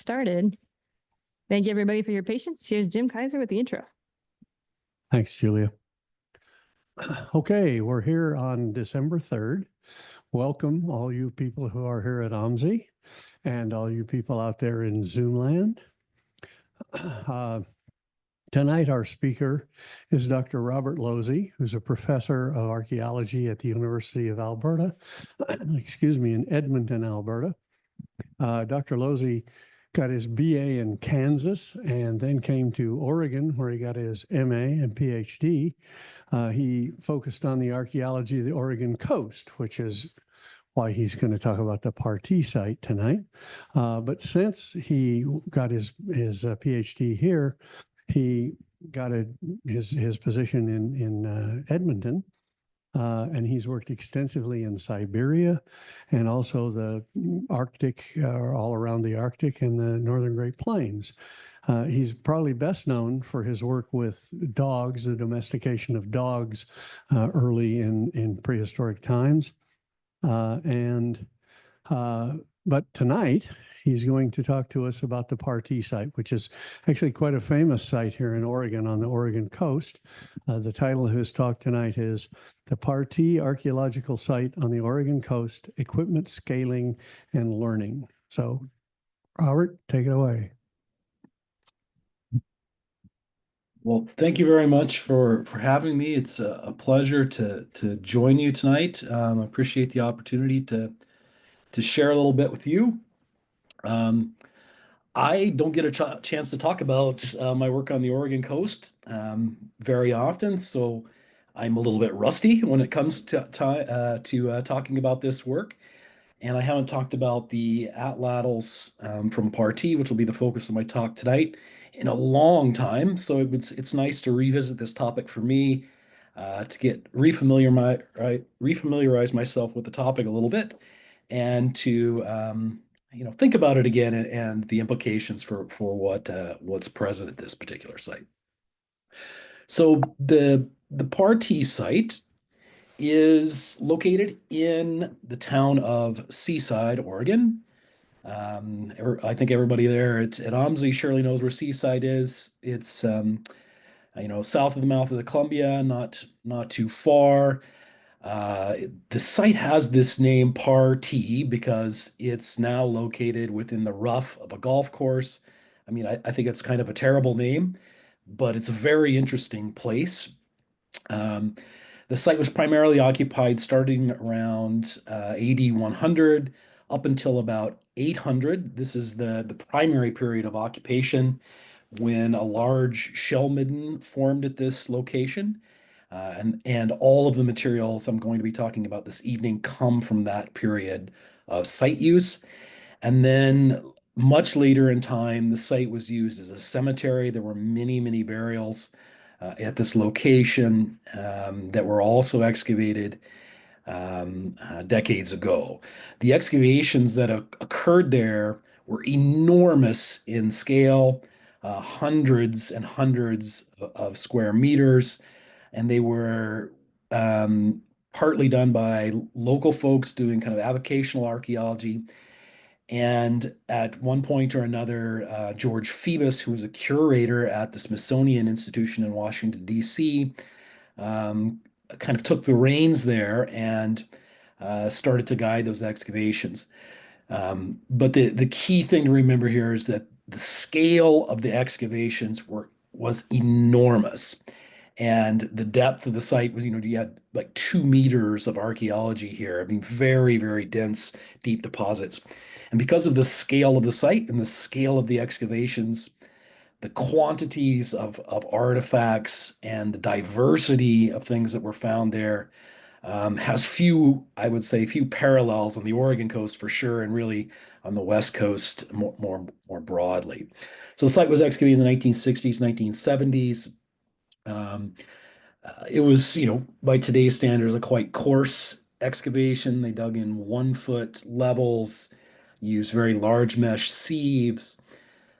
Started. Thank you everybody for your patience. Here's Jim Kaiser with the intro. Thanks, Julia. Okay, we're here on December 3rd. Welcome all you people who are here at OMSI and all you people out there in Zoom land. Tonight, our speaker is Dr. Robert Losey, who's a professor of archaeology at the University of Alberta, in Edmonton, Alberta. Dr. Losey got his BA in Kansas and then came to Oregon, where he got his MA and PhD. He focused on the archaeology of the Oregon coast, which is why he's going to talk about the Partee site tonight. But since he got his PhD here, he got his position in Edmonton. And he's worked extensively in Siberia and also the Arctic, all around the Arctic and the Northern Great Plains. He's probably best known for his work with dogs, the domestication of dogs early in prehistoric times. But tonight, he's going to talk to us about the Partee site, which is actually quite a famous site here in Oregon on the Oregon coast. The title of his talk tonight is The Partee Archaeological Site on the Oregon Coast, Equipment Scaling and Learning. So, Robert, take it away. Well, thank you very much for having me. It's a pleasure to join you tonight. I appreciate the opportunity to share a little bit with you. I don't get a chance to talk about my work on the Oregon coast very often, so I'm a little bit rusty when it comes to talking about this work. And I haven't talked about the atlatls from Partee, which will be the focus of my talk tonight, in a long time. So it's nice to revisit this topic for me, to get refamiliarize myself with the topic a little bit, and to think about it again and the implications for what's present at this particular site. So the Partee site is located in the town of Seaside, Oregon. I think everybody there at OMSI surely knows where Seaside is. It's south of the mouth of the Columbia, not too far. The site has this name Partee because it's now located within the rough of a golf course. I mean, I think it's kind of a terrible name, but it's a very interesting place. The site was primarily occupied starting around AD 100 up until about 800. This is the primary period of occupation when a large shell midden formed at this location. And all of the materials I'm going to be talking about this evening come from that period of site use. And then much later in time, the site was used as a cemetery. There were many, many burials at this location that were also excavated decades ago. The excavations that occurred there were enormous in scale, hundreds and hundreds of square meters, and they were partly done by local folks doing kind of avocational archaeology. And at one point or another, George Phoebus, who was a curator at the Smithsonian Institution in Washington, D.C., kind of took the reins there and started to guide those excavations. But the key thing to remember here is that the scale of the excavations was enormous. And the depth of the site was, you had like 2 meters of archaeology here. I mean, very, very dense, deep deposits. And because of the scale of the site and the scale of the excavations, the quantities of artifacts and the diversity of things that were found there has I would say, few parallels on the Oregon coast for sure, and really on the West Coast more broadly. So the site was excavated in the 1960s, 1970s. It was, by today's standards, a quite coarse excavation. They dug in 1-foot levels, used very large mesh sieves.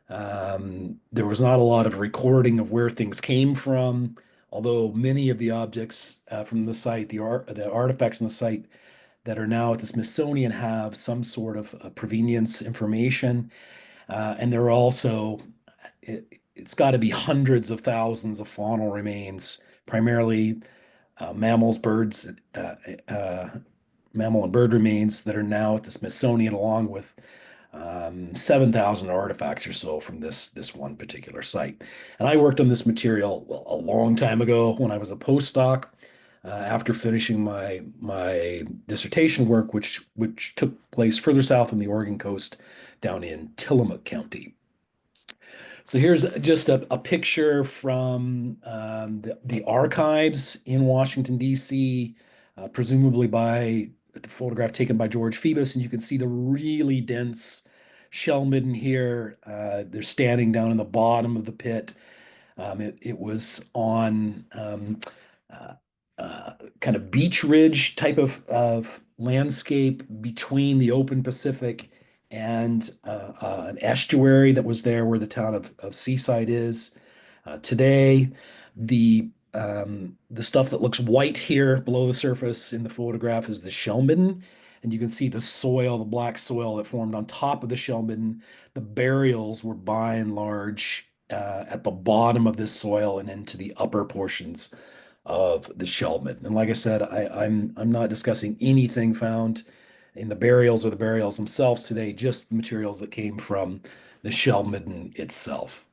There was not a lot of recording of where things came from, although many of the objects from the site, the artifacts on the site that are now at the Smithsonian have some sort of provenience information. And there are also, it's got to be hundreds of thousands of faunal remains, primarily mammals, birds, mammal and bird remains that are now at the Smithsonian, along with 7,000 artifacts or so from this one particular site. And I worked on this material, well, a long time ago when I was a postdoc. After finishing my dissertation work, which took place further south on the Oregon coast, down in Tillamook County. So here's just a picture from the archives in Washington, D.C., presumably by a photograph taken by George Phoebus. And you can see the really dense shell midden here. They're standing down in the bottom of the pit. It was on uh, kind of beach ridge type of landscape between the open Pacific and an estuary that was there where the town of Seaside is today. The stuff that looks white here below the surface in the photograph is the shell midden, and you can see the soil, the black soil that formed on top of the shell midden. The burials were by and large at the bottom of this soil and into the upper portions of the shell midden. And like I said, I'm not discussing anything found in the burials or the burials themselves today, just materials that came from the shell midden itself.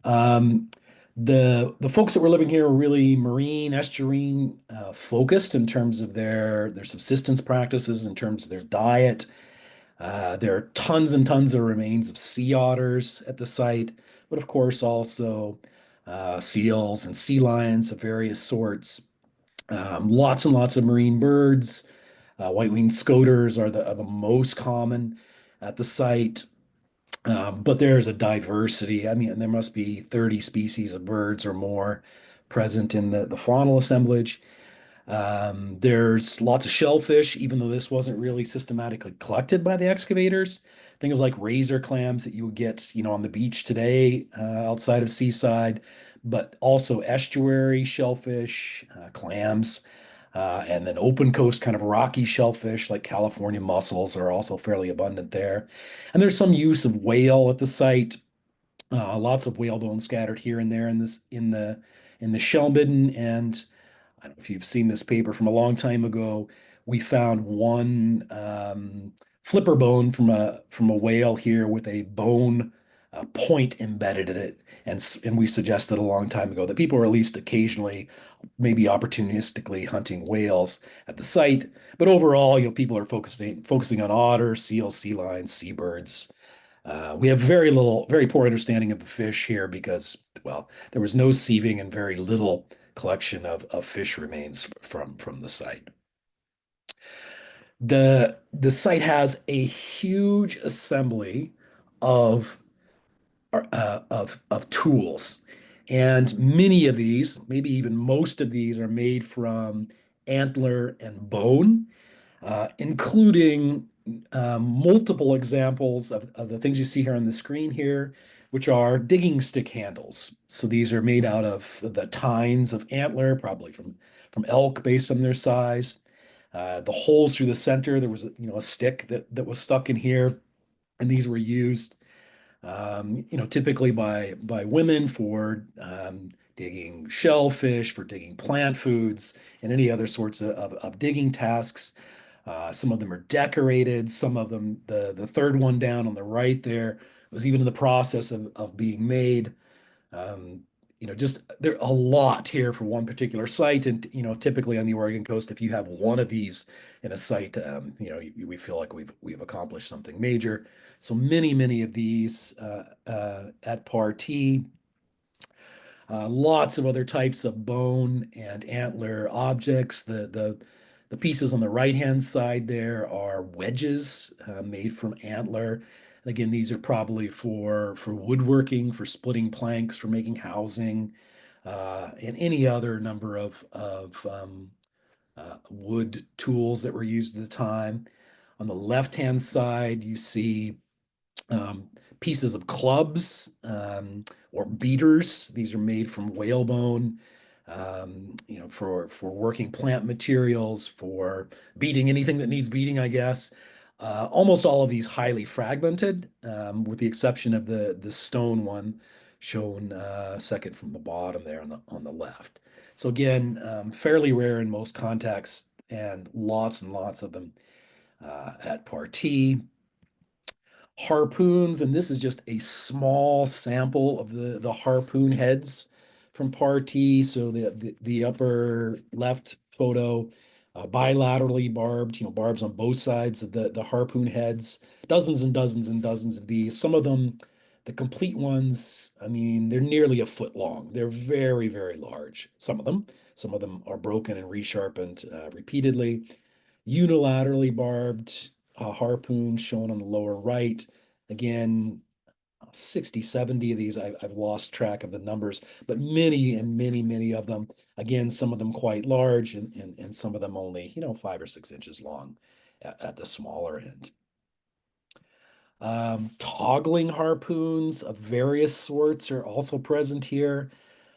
Um, the folks that were living here were really marine, estuarine focused in terms of their subsistence practices, in terms of their diet. There are tons and tons of remains of sea otters at the site, but of course also seals and sea lions of various sorts. Lots and lots of marine birds. White-winged scoters are the most common at the site. But there's a diversity. I mean, there must be 30 species of birds or more present in the faunal assemblage. There's lots of shellfish, even though this wasn't really systematically collected by the excavators. Things like razor clams that you would get, on the beach today outside of Seaside, but also estuary shellfish, clams, and then open coast kind of rocky shellfish like California mussels are also fairly abundant there. And there's some use of whale at the site. Lots of whalebone scattered here and there in the shell midden. And I don't know if you've seen this paper from a long time ago. We found one flipper bone from a whale here with a bone point embedded in it, and we suggested a long time ago that people are at least occasionally, maybe opportunistically hunting whales at the site. But overall, people are focusing on otters, seals, sea lions, seabirds. We have very poor understanding of the fish here because, well, there was no sieving and very little collection of fish remains from the site. The site has a huge assembly of of tools, and many of these, maybe even most of these, are made from antler and bone, including multiple examples of the things you see here on the screen here, which are digging stick handles. So these are made out of the tines of antler, probably from elk based on their size. The holes through the center, there was a stick that was stuck in here, and these were used typically by women for digging shellfish, for digging plant foods, and any other sorts of digging tasks. Some of them are decorated. Some of them, the third one down on the right there, was even in the process of being made. Just there a lot here for one particular site, and typically on the Oregon coast, if you have one of these in a site, we feel like we've accomplished something major. So many of these at Partee. Lots of other types of bone and antler objects. The pieces on the right-hand side there are wedges made from antler. And again, these are probably for woodworking, for splitting planks, for making housing, and any other number of wood tools that were used at the time. On the left-hand side, you see um, pieces of clubs or beaters. These are made from whalebone, for working plant materials, for beating anything that needs beating, I guess. Almost all of these highly fragmented, with the exception of the stone one shown second from the bottom there on the left. So again, fairly rare in most contexts, and lots of them at Partee. Harpoons, and this is just a small sample of the harpoon heads from Partee. So the upper left photo, bilaterally barbed, barbs on both sides of the harpoon heads. Dozens and dozens and dozens of these. Some of them, the complete ones, I mean, they're nearly a foot long. They're very, very large. Some of them are broken and resharpened repeatedly. Unilaterally barbed harpoon shown on the lower right. Again, 60, 70 of these. I've lost track of the numbers, but many and many of them. Again, some of them quite large, and some of them only, 5 or 6 inches long at the smaller end. Toggling harpoons of various sorts are also present here.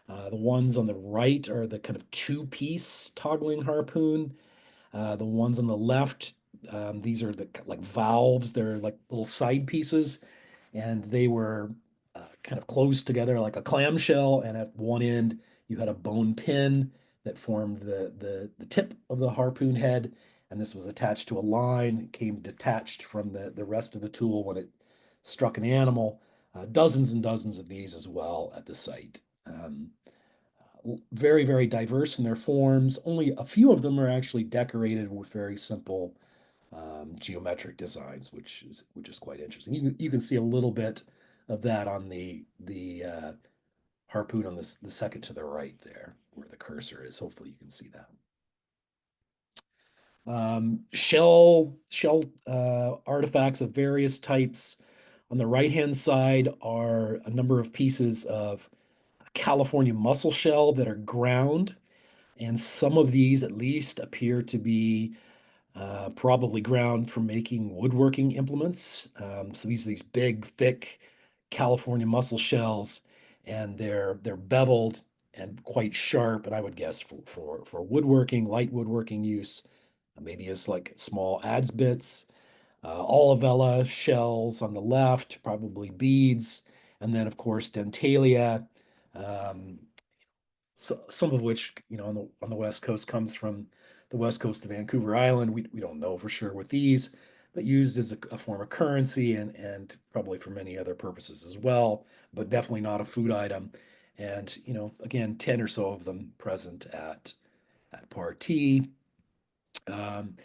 The ones on the right are the kind of two-piece toggling harpoon. The ones on the left, these are the like valves. They're like little side pieces, and they were kind of closed together like a clamshell. And at one end, you had a bone pin that formed the tip of the harpoon head, and this was attached to a line. It came detached from the rest of the tool when it struck an animal. Dozens and dozens of these as well at the site. Very, very diverse in their forms. Only a few of them are actually decorated with very simple geometric designs, which is quite interesting. You can see a little bit of that on the harpoon on the second to the right there, where the cursor is. Hopefully, you can see that. Shell artifacts of various types. On the right-hand side are a number of pieces of California mussel shell that are ground, and some of these at least appear to be probably ground for making woodworking implements. So these are these big, thick California mussel shells, and they're beveled and quite sharp. And I would guess for woodworking, light woodworking use, maybe as like small adze bits. Olivella shells on the left, probably beads, and then of course dentalia. Um, so some of which, on the West Coast comes from the West Coast of Vancouver Island. We don't know for sure with these, but used as a form of currency and probably for many other purposes as well, but definitely not a food item. And, again, 10 or so of them present at Partee. Um,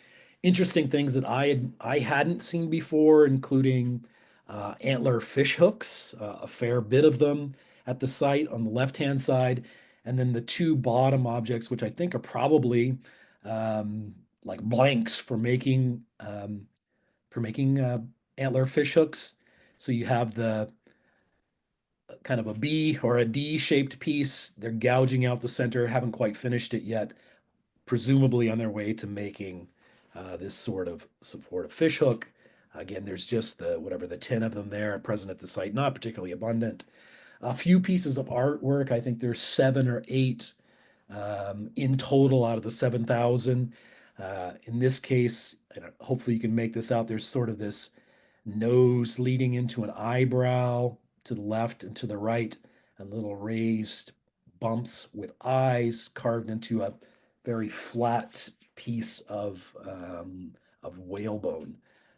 Interesting things that I hadn't seen before, including antler fish hooks, a fair bit of them at the site on the left-hand side, and then the two bottom objects, which I think are probably like blanks for making antler fish hooks. So you have the kind of a B or a D-shaped piece. They're gouging out the center, haven't quite finished it yet, presumably on their way to making this sort of supportive fish hook. Again, there's just the 10 of them there present at the site, not particularly abundant. A few pieces of artwork. I think there's 7 or 8 in total out of the 7,000. In this case, hopefully you can make this out. There's sort of this nose leading into an eyebrow to the left and to the right, and little raised bumps with eyes carved into a very flat piece of whalebone.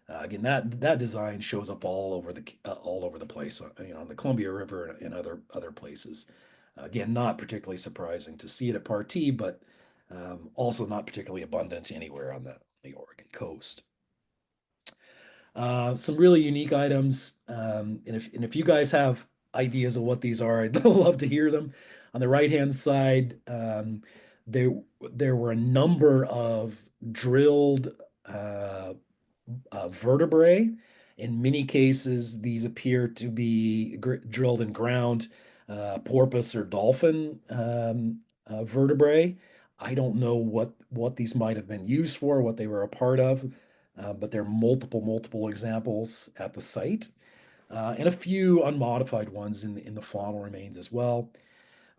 Again, that design shows up all over the place, on the Columbia River and other places. Again, not particularly surprising to see it at Partee, but also not particularly abundant anywhere on the Oregon coast. Some really unique items, and if you guys have ideas of what these are, I'd love to hear them. On the right-hand side, there were a number of drilled vertebrae. In many cases, these appear to be drilled in ground porpoise or dolphin vertebrae. I don't know what these might have been used for, what they were a part of, but there are multiple examples at the site, and a few unmodified ones in the faunal remains as well.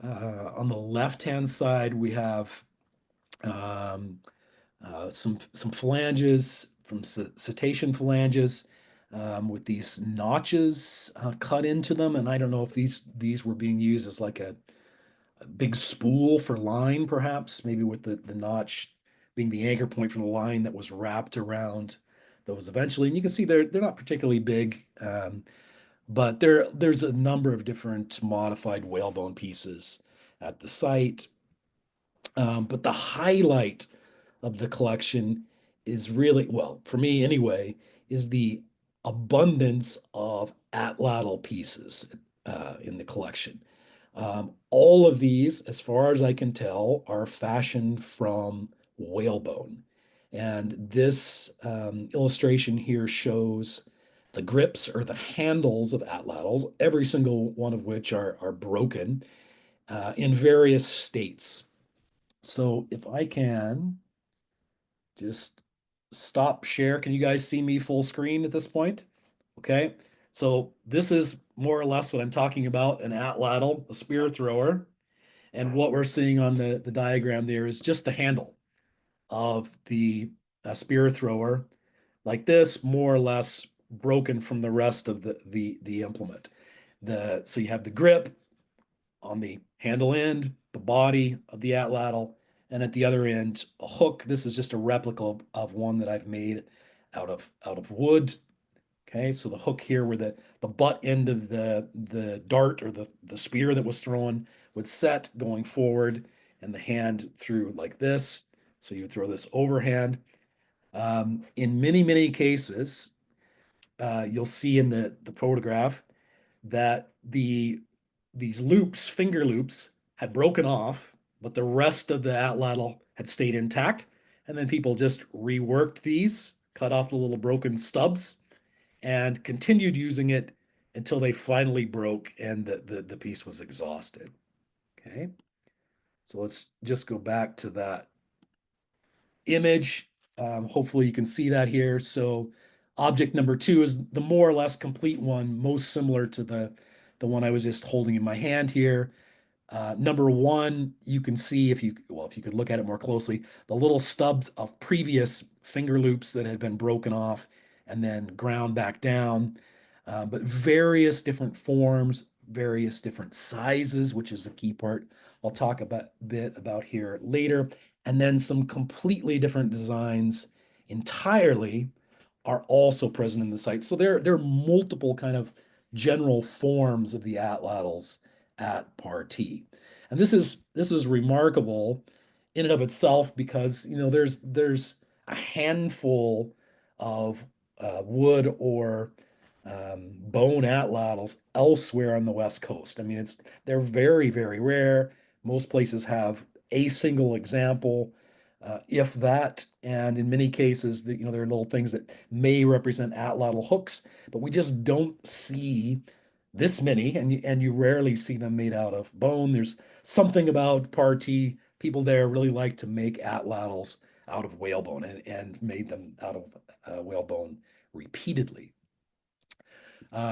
On the left-hand side, we have some phalanges cetacean phalanges with these notches cut into them. And I don't know if these were being used as like a big spool for line, perhaps, maybe with the notch being the anchor point for the line that was wrapped around those eventually. And you can see they're not particularly big, but there's a number of different modified whalebone pieces at the site. But the highlight of the collection is really, well, for me anyway, is the abundance of atlatl pieces in the collection. All of these, as far as I can tell, are fashioned from whalebone. And this illustration here shows the grips or the handles of atlatls, every single one of which are broken in various states. So if I can just stop share, can you guys see me full screen at this point? Okay, so this is more or less what I'm talking about, an atlatl, a spear thrower. And what we're seeing on the diagram there is just the handle of the spear thrower, like this, more or less broken from the rest of the implement. So you have the grip on the handle end, the body of the atlatl, and at the other end, a hook. This is just a replica of one that I've made out of wood. Okay, so the hook here where the butt end of the dart or the spear that was thrown would set going forward, and the hand through like this. So you throw this overhand. In many cases, you'll see in the photograph that these loops, finger loops, had broken off, but the rest of the atlatl had stayed intact. And then people just reworked these, cut off the little broken stubs, and continued using it until they finally broke and the piece was exhausted. Okay, so let's just go back to that image. Hopefully you can see that here. So object number 2 is the more or less complete one, most similar to the one I was just holding in my hand here. Number 1, you can see if you could look at it more closely, the little stubs of previous finger loops that had been broken off and then ground back down. But various different forms, various different sizes, which is the key part I'll talk a bit about here later. And then some completely different designs entirely are also present in the site. So there are multiple kind of general forms of the atlatls at Partee. And this is remarkable in and of itself because there's a handful of wood or bone atlatls elsewhere on the West Coast. I mean, they're very rare. Most places have a single example, if that, and in many cases, there are little things that may represent atlatl hooks, but we just don't see this many, and you rarely see them made out of bone. There's something about Partee. People there really like to make atlatls out of whalebone and made them out of whalebone repeatedly.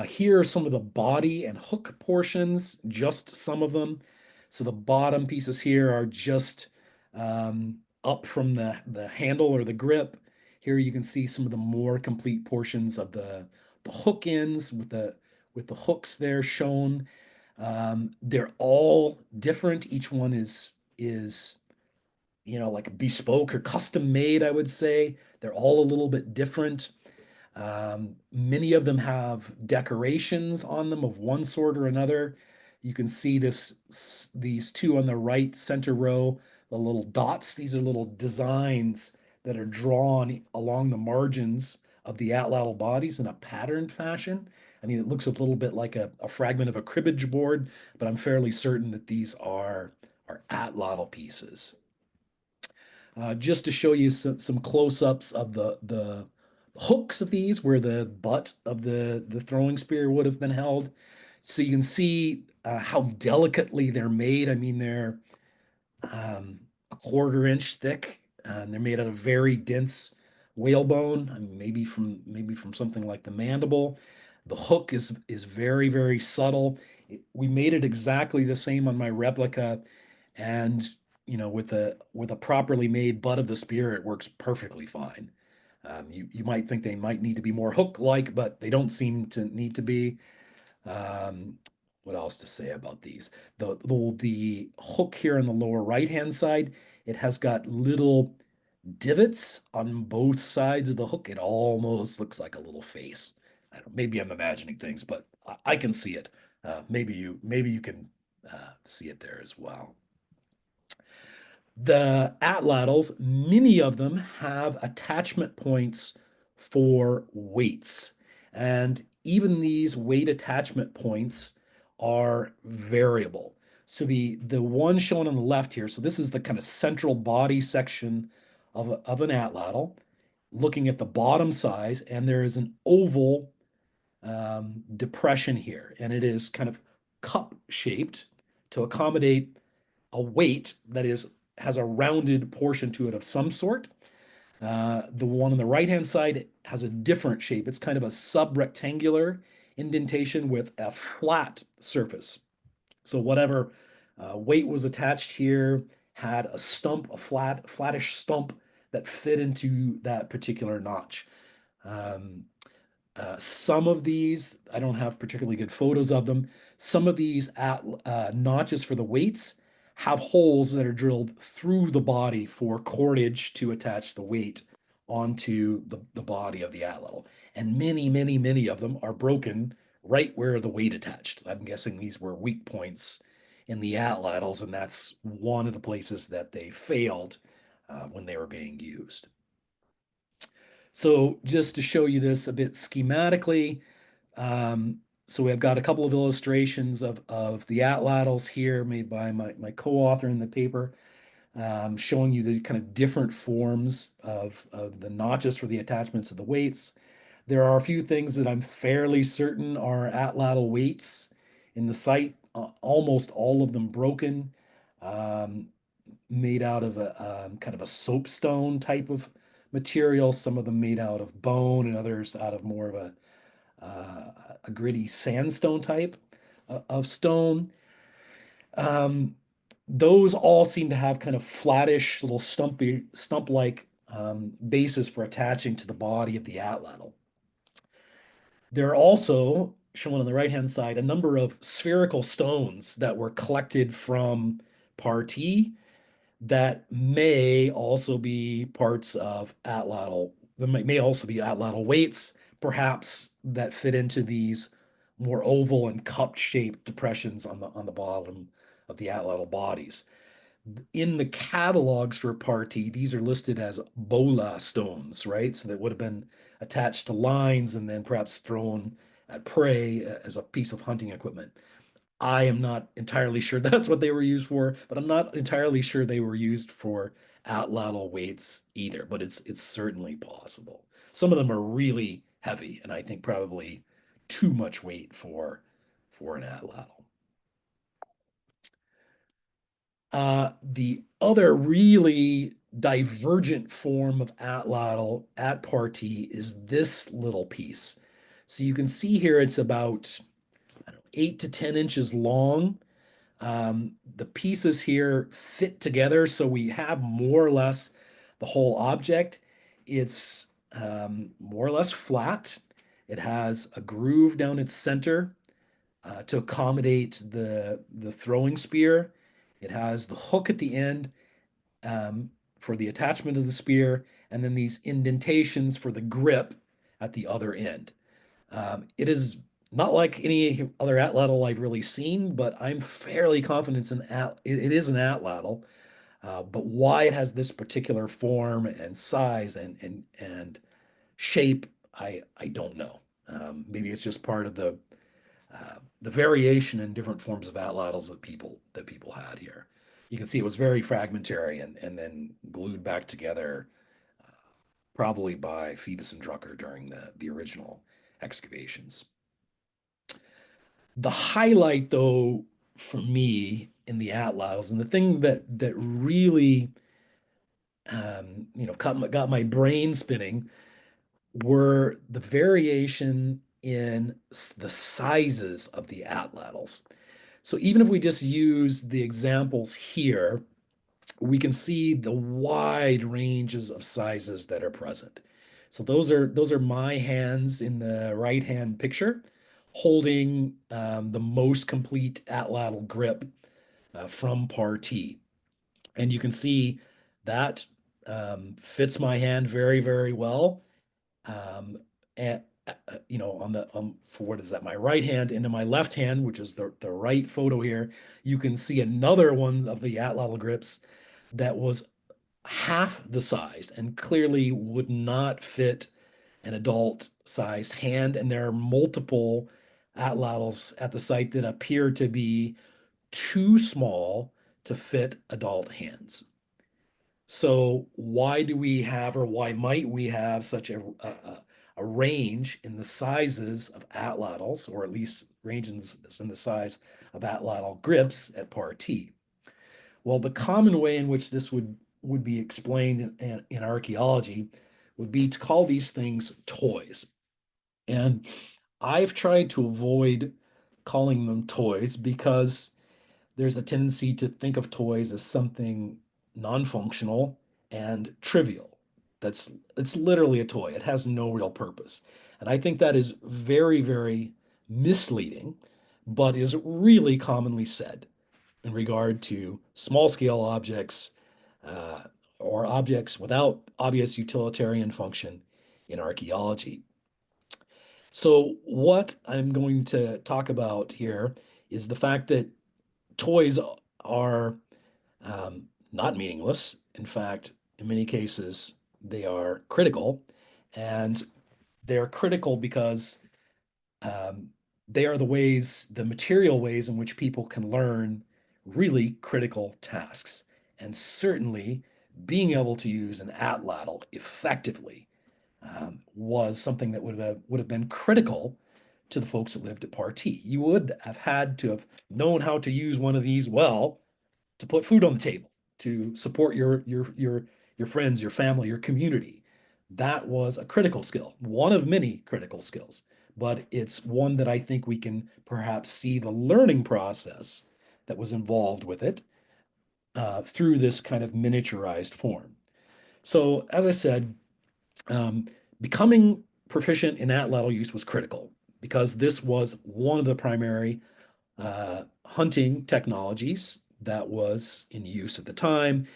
Here are some of the body and hook portions, just some of them. So the bottom pieces here are just up from the handle or the grip. Here you can see some of the more complete portions of the hook ends with the hooks there shown. They're all different. Each one is like bespoke or custom made, I would say. They're all a little bit different. Many of them have decorations on them of one sort or another. You can see these two on the right center row, the little dots. These are little designs that are drawn along the margins of the atlatl bodies in a patterned fashion. I mean, it looks a little bit like a fragment of a cribbage board, but I'm fairly certain that these are atlatl pieces. Just to show you some close-ups of the hooks of these, where the butt of the throwing spear would have been held. So you can see how delicately they're made. I mean, they're a 1/4 inch thick. They're made out of very dense whalebone. I mean, maybe from something like the mandible. The hook is very subtle. We made it exactly the same on my replica, and with a properly made butt of the spear, it works perfectly fine. You might think they might need to be more hook-like, but they don't seem to need to be. What else to say about these? The hook here on the lower right-hand side, it has got little divots on both sides of the hook. It almost looks like a little face. I don't, maybe I'm imagining things, but I can see it. Maybe you can see it there as well. The atlatls, many of them have attachment points for weights. And even these weight attachment points are variable. So the one shown on the left here, so this is the kind of central body section of an atlatl, looking at the bottom size, and there is an oval depression here, and it is kind of cup shaped to accommodate a weight that has a rounded portion to it of some sort. The one on the right-hand side has a different shape. It's kind of a sub-rectangular indentation with a flat surface. So whatever weight was attached here had a stump, a flattish stump that fit into that particular notch. Some of these, I don't have particularly good photos of them. Some of these notches for the weights have holes that are drilled through the body for cordage to attach the weight onto the body of the atlatl. And many of them are broken right where the weight attached. I'm guessing these were weak points in the atlatls, and that's one of the places that they failed when they were being used. So just to show you this a bit schematically, so we've got a couple of illustrations of the atlatls here made by my co-author in the paper, showing you the kind of different forms of the notches for the attachments of the weights. There are a few things that I'm fairly certain are atlatl weights in the site, almost all of them broken, made out of a kind of a soapstone type of material, some of them made out of bone and others out of more of a gritty sandstone type of stone. Those all seem to have kind of flattish little stump-like bases for attaching to the body of the atlatl. There are also, shown on the right-hand side, a number of spherical stones that were collected from Partee that may also be parts of atlatl. There may also be atlatl weights, perhaps, that fit into these more oval and cup-shaped depressions on the bottom of the atlatl bodies. In the catalogs for Partee, these are listed as bola stones, right? So that would have been attached to lines and then perhaps thrown at prey as a piece of hunting equipment. I am not entirely sure that's what they were used for, but I'm not entirely sure they were used for atlatl weights either, but it's certainly possible. Some of them are really heavy, and I think probably too much weight for an atlatl. The other really divergent form of atlatl at Partee is this little piece. So you can see here it's about 8 to 10 inches long. The pieces here fit together, so we have more or less the whole object. It's more or less flat. It has a groove down its center to accommodate the throwing spear. It has the hook at the end for the attachment of the spear, and then these indentations for the grip at the other end. It is not like any other atlatl I've really seen, but I'm fairly confident it is an atlatl. But why it has this particular form and size and shape, I don't know. Maybe it's just part of the variation in different forms of atlatls that people had here. You can see it was very fragmentary and then glued back together, probably by Phoebus and Drucker during the original excavations. The highlight, though, for me in the atlatls, and the thing that really got my brain spinning, were the variation in the sizes of the atlatls. So even if we just use the examples here, we can see the wide ranges of sizes that are present. So those are my hands in the right hand picture, holding the most complete atlatl grip from Partee. And you can see that fits my hand very, very well. And you know, on the for what is that? My right hand into my left hand, which is the right photo here. You can see another one of the atlatl grips that was half the size and clearly would not fit an adult sized hand. And there are multiple atlatls at the site that appear to be too small to fit adult hands. So why do we have, or why might we have such a range in the sizes of atlatls, or at least ranges in the size of atlatl grips at Partee? Well, the common way in which this would be explained in archaeology would be to call these things toys. And I've tried to avoid calling them toys because there's a tendency to think of toys as something non-functional and trivial. It's literally a toy. It has no real purpose. And I think that is very, very misleading, but is really commonly said in regard to small scale objects uh, or objects without obvious utilitarian function in archaeology. So, what I'm going to talk about here is the fact that toys are not meaningless. In fact, in many cases, they are critical. And they're critical because um, they are the material ways in which people can learn really critical tasks. And certainly, being able to use an atlatl effectively was something that would have been critical to the folks that lived at Partee. You would have had to have known how to use one of these well to put food on the table, to support your friends, your family, your community. That was a critical skill, one of many critical skills, but it's one that I think we can perhaps see the learning process that was involved with it through this kind of miniaturized form. So, as I said, um, becoming proficient in atlatl use was critical because this was one of the primary hunting technologies that was in use at the time.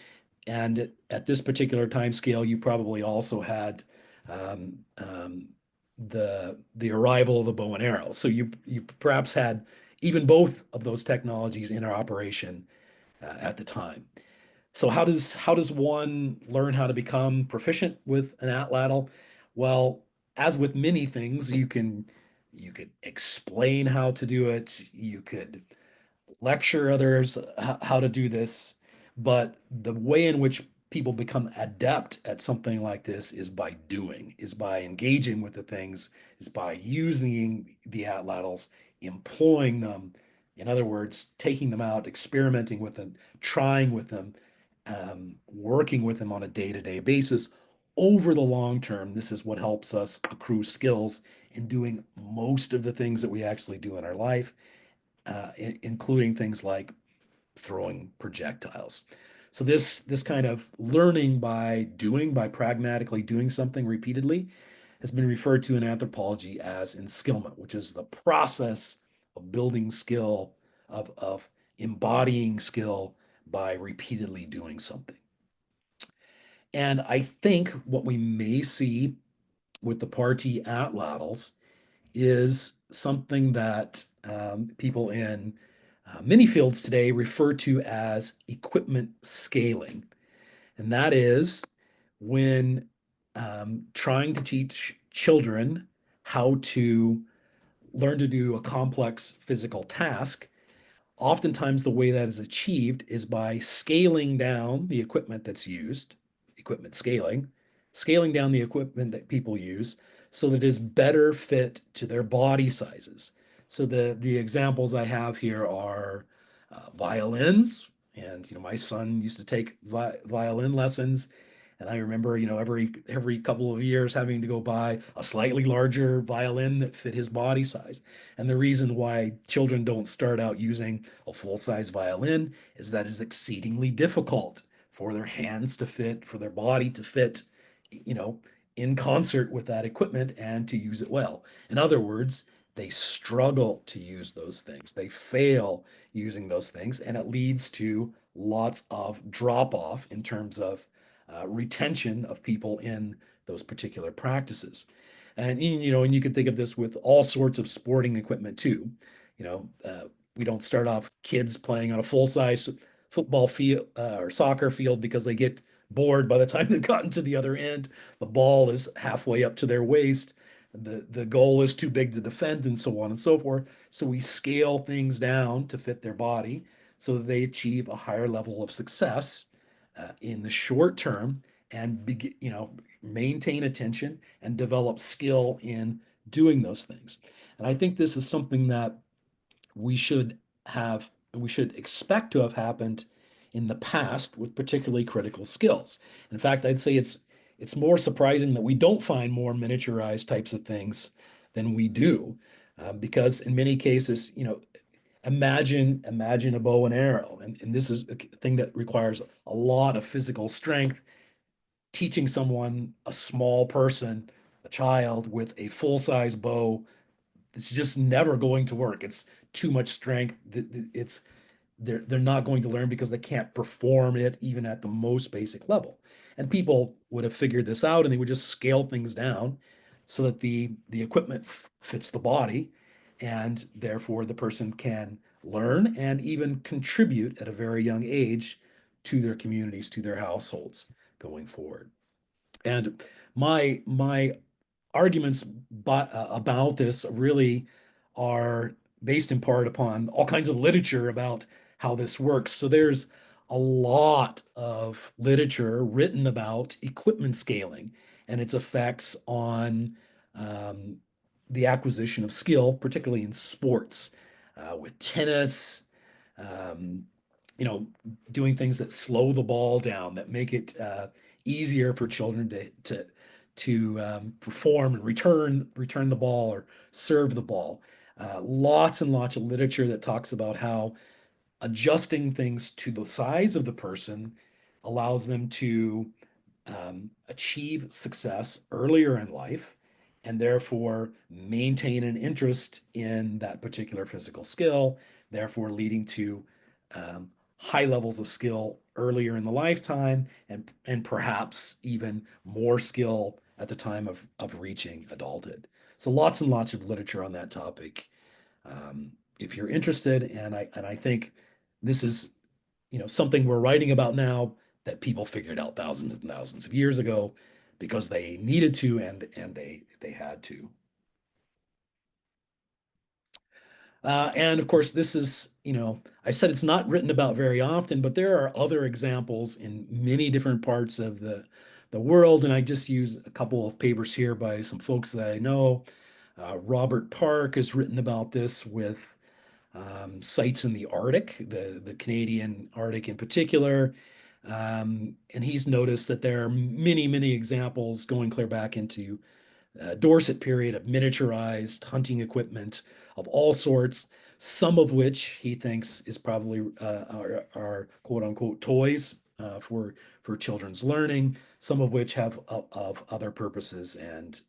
And at this particular time scale, you probably also had um, um, the arrival of the bow and arrow. So you perhaps had even both of those technologies in our operation at the time. So how does one learn how to become proficient with an atlatl? Well, as with many things, you could explain how to do it. You could lecture others how to do this, but the way in which people become adept at something like this is by doing, is by engaging with the things, is by using the atlatls, employing them. In other words, taking them out, experimenting with them, trying with them, working with them on a day-to-day basis over the long term. This is what helps us accrue skills in doing most of the things that we actually do in our life, including things like throwing projectiles. So this kind of learning by doing, by pragmatically doing something repeatedly, has been referred to in anthropology as enskillment, which is the process of building skill, of embodying skill by repeatedly doing something. And I think what we may see with the Partee atlatls is something that people in many fields today refer to as equipment scaling. And that is when trying to teach children how to learn to do a complex physical task. Oftentimes, the way that is achieved is by scaling down the equipment that's used, equipment scaling, scaling down the equipment that people use so that it is better fit to their body sizes. So the examples I have here are violins, and my son used to take violin lessons, and I remember, every couple of years having to go buy a slightly larger violin that fit his body size. And the reason why children don't start out using a full-size violin is that it's exceedingly difficult for their hands to fit, for their body to fit, you know, in concert with that equipment and to use it well. In other words, they struggle to use those things. They fail using those things, and it leads to lots of drop off in terms of retention of people in those particular practices. And and you can think of this with all sorts of sporting equipment too. You know, we don't start off kids playing on a full size football field or soccer field because they get bored by the time they've gotten to the other end. The ball is halfway up to their waist. The goal is too big to defend, and so on and so forth. So we scale things down to fit their body so that they achieve a higher level of success in the short term and maintain attention and develop skill in doing those things. And I think this is something that we should expect to have happened in the past with particularly critical skills. In fact, I'd say it's more surprising that we don't find more miniaturized types of things than we do, because in many cases, imagine a bow and arrow, and this is a thing that requires a lot of physical strength. Teaching someone, a small person, a child, with a full-size bow, it's just never going to work. It's too much strength. It's they're not going to learn because they can't perform it even at the most basic level. And people would have figured this out, and they would just scale things down so that the equipment fits the body, and therefore the person can learn and even contribute at a very young age to their communities, to their households going forward. And my arguments about this really are based in part upon all kinds of literature about how this works. So there's a lot of literature written about equipment scaling and its effects on um, the acquisition of skill, particularly in sports, with tennis, um, doing things that slow the ball down, that make it easier for children to perform and return the ball or serve the ball. Lots and lots of literature that talks about how adjusting things to the size of the person allows them to achieve success earlier in life and therefore maintain an interest in that particular physical skill, therefore leading to high levels of skill earlier in the lifetime and perhaps even more skill at the time of reaching adulthood. So lots and lots of literature on that topic. If you're interested, and I think this is something we're writing about now that people figured out thousands and thousands of years ago because they needed to and they had to. And of course, this is, I said it's not written about very often, but there are other examples in many different parts of the world. And I just use a couple of papers here by some folks that I know. Robert Park has written about this with sites in the Arctic, the Canadian Arctic in particular. And he's noticed that there are many, many examples going clear back into Dorset period of miniaturized hunting equipment of all sorts, some of which he thinks is probably are quote unquote toys for children's learning, some of which have of other purposes and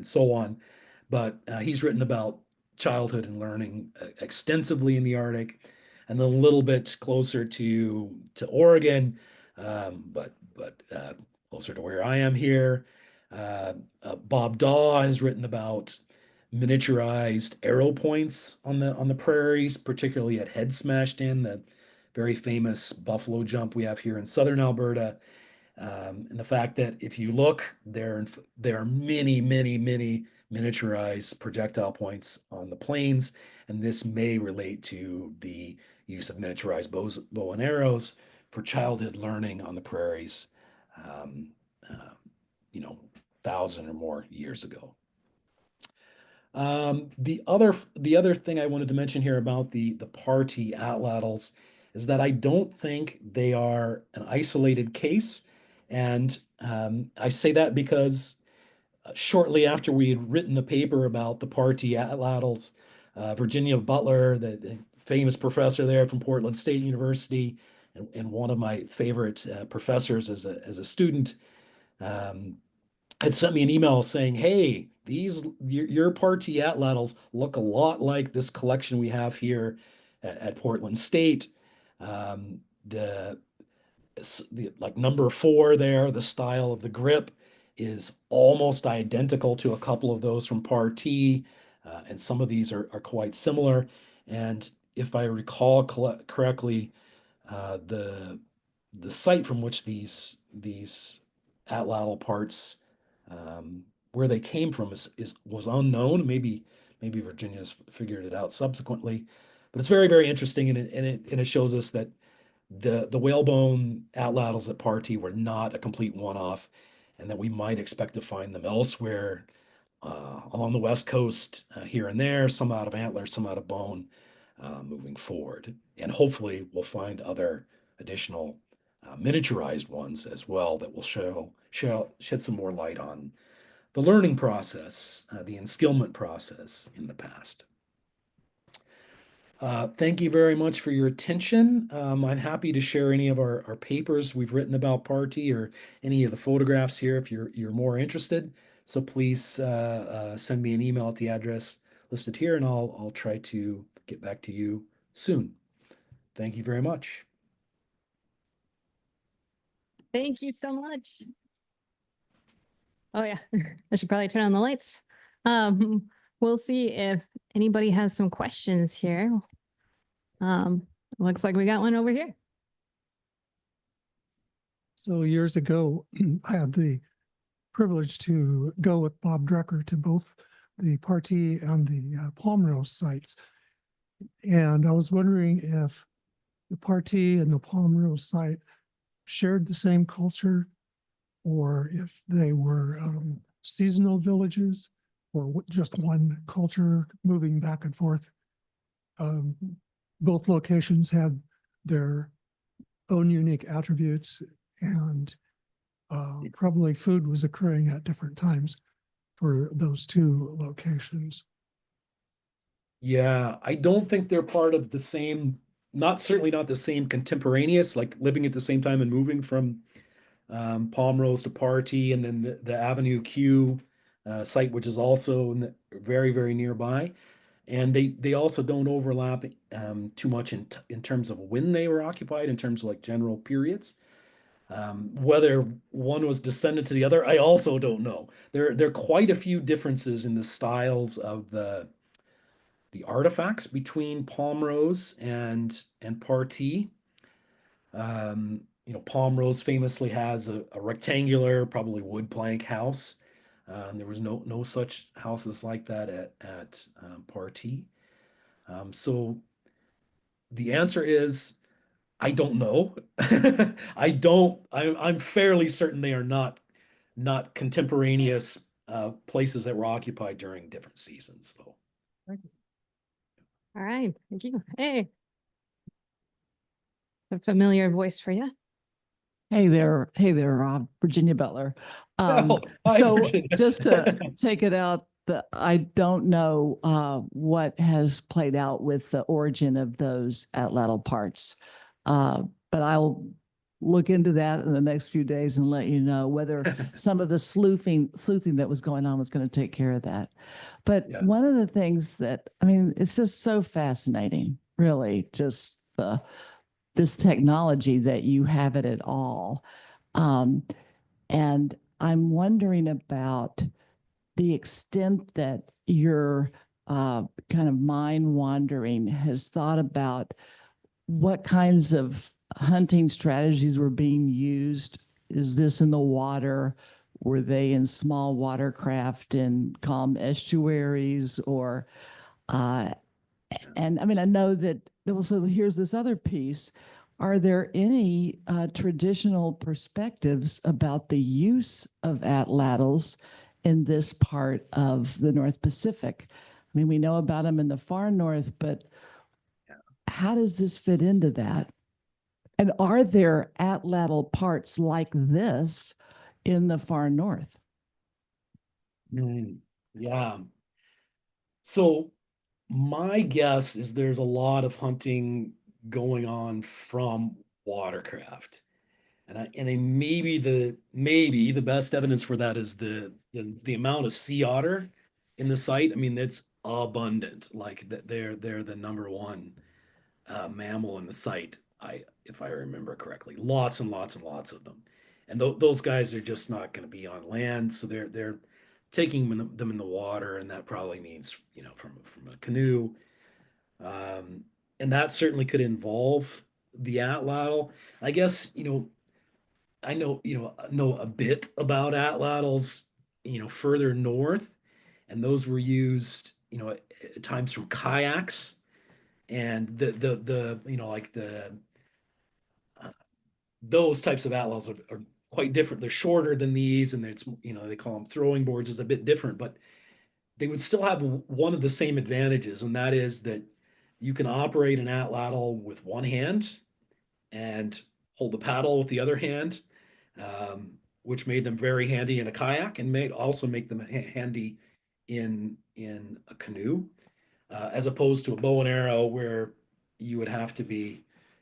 so on. But he's written about childhood and learning extensively in the Arctic, and then a little bit closer to Oregon, but closer to where I am here. Bob Daw has written about miniaturized arrow points on the prairies, particularly at Head Smashed In, the very famous buffalo jump we have here in southern Alberta. And the fact that if you look, there are many, many, many miniaturized projectile points on the plains, and this may relate to the use of miniaturized bow and arrows for childhood learning on the prairies, um, uh, 1,000 or more years ago. The other thing I wanted to mention here about the Party atlatls is that I don't think they are an isolated case, and I say that because shortly after we had written the paper about the Party atlatls, Virginia Butler, the famous professor there from Portland State University, and one of my favorite professors as a student, um, had sent me an email saying, "Hey, your Partee atlatls look a lot like this collection we have here at Portland State. Um, the like number 4 there, the style of the grip is almost identical to a couple of those from Partee, and some of these are quite similar. And if I recall correctly, the site from which these atlatl parts where they came from was unknown. Maybe Virginia's figured it out subsequently, but it's very interesting, and it shows us that the whalebone atlatls at Partee were not a complete one-off, and that we might expect to find them elsewhere along the West Coast, here and there, some out of antler, some out of bone, moving forward. And hopefully we'll find other additional miniaturized ones as well that will shed some more light on the learning process, the enskillment process in the past. Thank you very much for your attention. I'm happy to share any of our papers we've written about Partee, or any of the photographs here if you're more interested. So please send me an email at the address listed here, and I'll try to get back to you soon. Thank you very much. Thank you so much. Oh yeah, I should probably turn on the lights. We'll see if anybody has some questions here. Looks like we got one over here. So years ago, I had the privilege to go with Bob Drucker to both the Partee and the Palm Rose sites. And I was wondering if the Partee and the Palm Rose site shared the same culture, or if they were seasonal villages, or just one culture moving back and forth. Both locations had their own unique attributes, and probably food was occurring at different times for those two locations. Yeah, I don't think they're part of the same, certainly not the same contemporaneous, like living at the same time and moving from Palm Rose to Partee, and then the Avenue Q site, which is also very nearby. And they also don't overlap too much in terms of when they were occupied, in terms of like general periods. Whether one was descendant to the other, I also don't know. There are quite a few differences in the styles of the artifacts between Palm Rose and Partee. Palm Rose famously has a rectangular, probably wood plank house. There was no such houses like that at Partee. So the answer is, I don't know. I'm fairly certain they are not contemporaneous places that were occupied during different seasons, though. All right, thank you. Hey. A familiar voice for you. Hey there, Virginia Butler. Oh, hi, So Virginia. just to take it out, I don't know what has played out with the origin of those atlatl parts, but I'll look into that in the next few days and let you know whether some of the sleuthing that was going on was going to take care of that. But Yeah. one of the things that, I mean, it's just so fascinating, really, just this technology that you have it at all. And I'm wondering about the extent that your kind of mind wandering has thought about what kinds of hunting strategies were being used. Is this in the water? Were they in small watercraft in calm estuaries? Or and I mean, I know that also here's this other piece. Are there any traditional perspectives about the use of atlatls in this part of the North Pacific? I mean, we know about them in the far north, but how does this fit into that? And are there atlatl parts like this in the far north? Yeah. So my guess is there's a lot of hunting going on from watercraft. And maybe the best evidence for that is the amount of sea otter in the site. I mean, it's abundant. Like they're the number one mammal in the site. If I remember correctly, lots and lots and lots of them. And those guys are just not going to be on land, so they're taking them in the water, and that probably means from a canoe. And that certainly could involve the atlatl. I guess I know a bit about atlatls, further north, and those were used, at times from kayaks, and the like uh, those types of atlatls are quite different. They're shorter than these, and it's they call them throwing boards, is a bit different, but they would still have one of the same advantages, and that is that you can operate an atlatl with one hand and hold the paddle with the other hand, which made them very handy in a kayak and may also make them handy in a canoe, as opposed to a bow and arrow where you would have to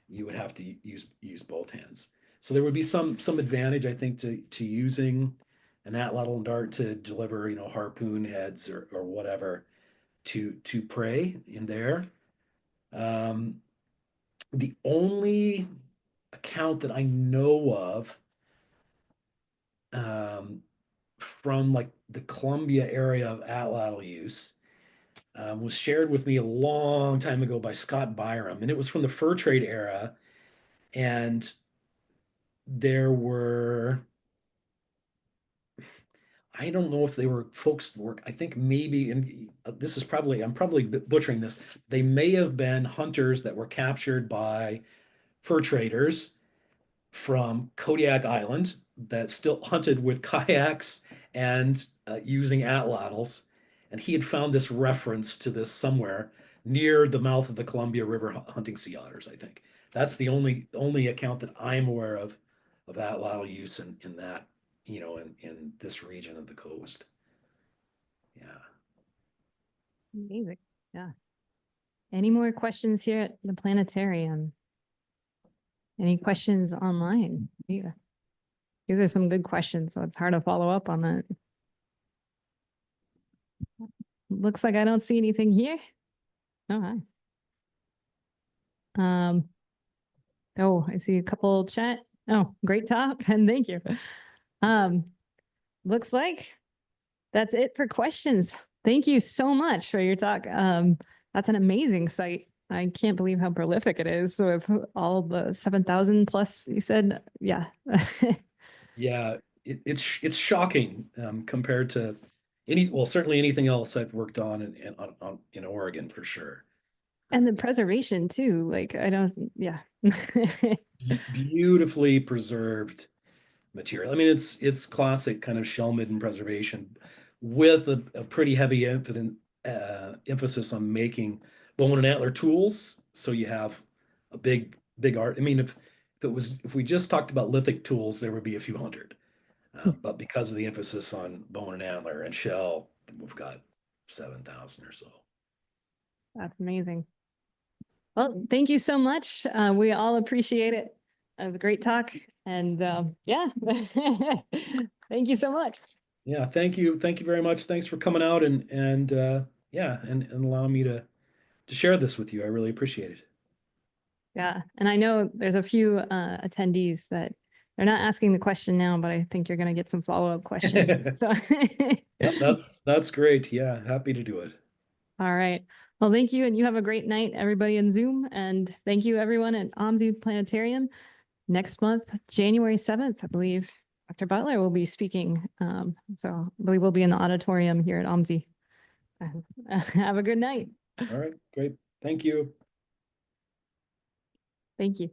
use both hands. So there would be some advantage, I think, to using an atlatl and dart to deliver harpoon heads or whatever to prey in there. The only account that I know of from like the Columbia area of atlatl use was shared with me a long time ago by Scott Byram, and it was from the fur trade era. And there were, I don't know if they were folks that work, I think maybe, and this is probably, I'm probably butchering this, they may have been hunters that were captured by fur traders from Kodiak Island that still hunted with kayaks and using atlatls. And he had found this reference to this somewhere near the mouth of the Columbia River hunting sea otters, I think. That's the only account that I'm aware of atlatl use in that, in this region of the coast. Yeah. Amazing. Yeah. Any more questions here at the planetarium? Any questions online? Yeah. These are some good questions, so it's hard to follow up on that. Looks like I don't see anything here. Oh, hi. Oh, I see a couple chat. Oh, great talk, and thank you. Looks like that's it for questions. Thank you so much for your talk. That's an amazing site. I can't believe how prolific it is. So if all the 7,000 plus, you said, yeah. Yeah, it's shocking compared to certainly anything else I've worked on in Oregon for sure. And the preservation too. Like I don't, yeah. Beautifully preserved material. I mean, it's classic kind of shell midden preservation with a pretty heavy emphasis on making bone and antler tools. So you have a big art. I mean, if we just talked about lithic tools, there would be a few hundred. But because of the emphasis on bone and antler and shell, we've got 7,000 or so. That's amazing. Well, thank you so much. We all appreciate it. It was a great talk. And yeah, thank you so much. Yeah, thank you very much. Thanks for coming out and yeah, and allowing me to share this with you. I really appreciate it. Yeah, and I know there's a few attendees that they're not asking the question now, but I think you're going to get some follow-up questions. So Yeah, that's great. Yeah, happy to do it. all right. Well, thank you, and you have a great night, everybody in Zoom, and thank you everyone at OMSI Planetarium. Next month, January 7th, I believe Dr. Butler will be speaking. So I believe we'll be in the auditorium here at OMSI. Have a good night. All right, great. Thank you. Thank you.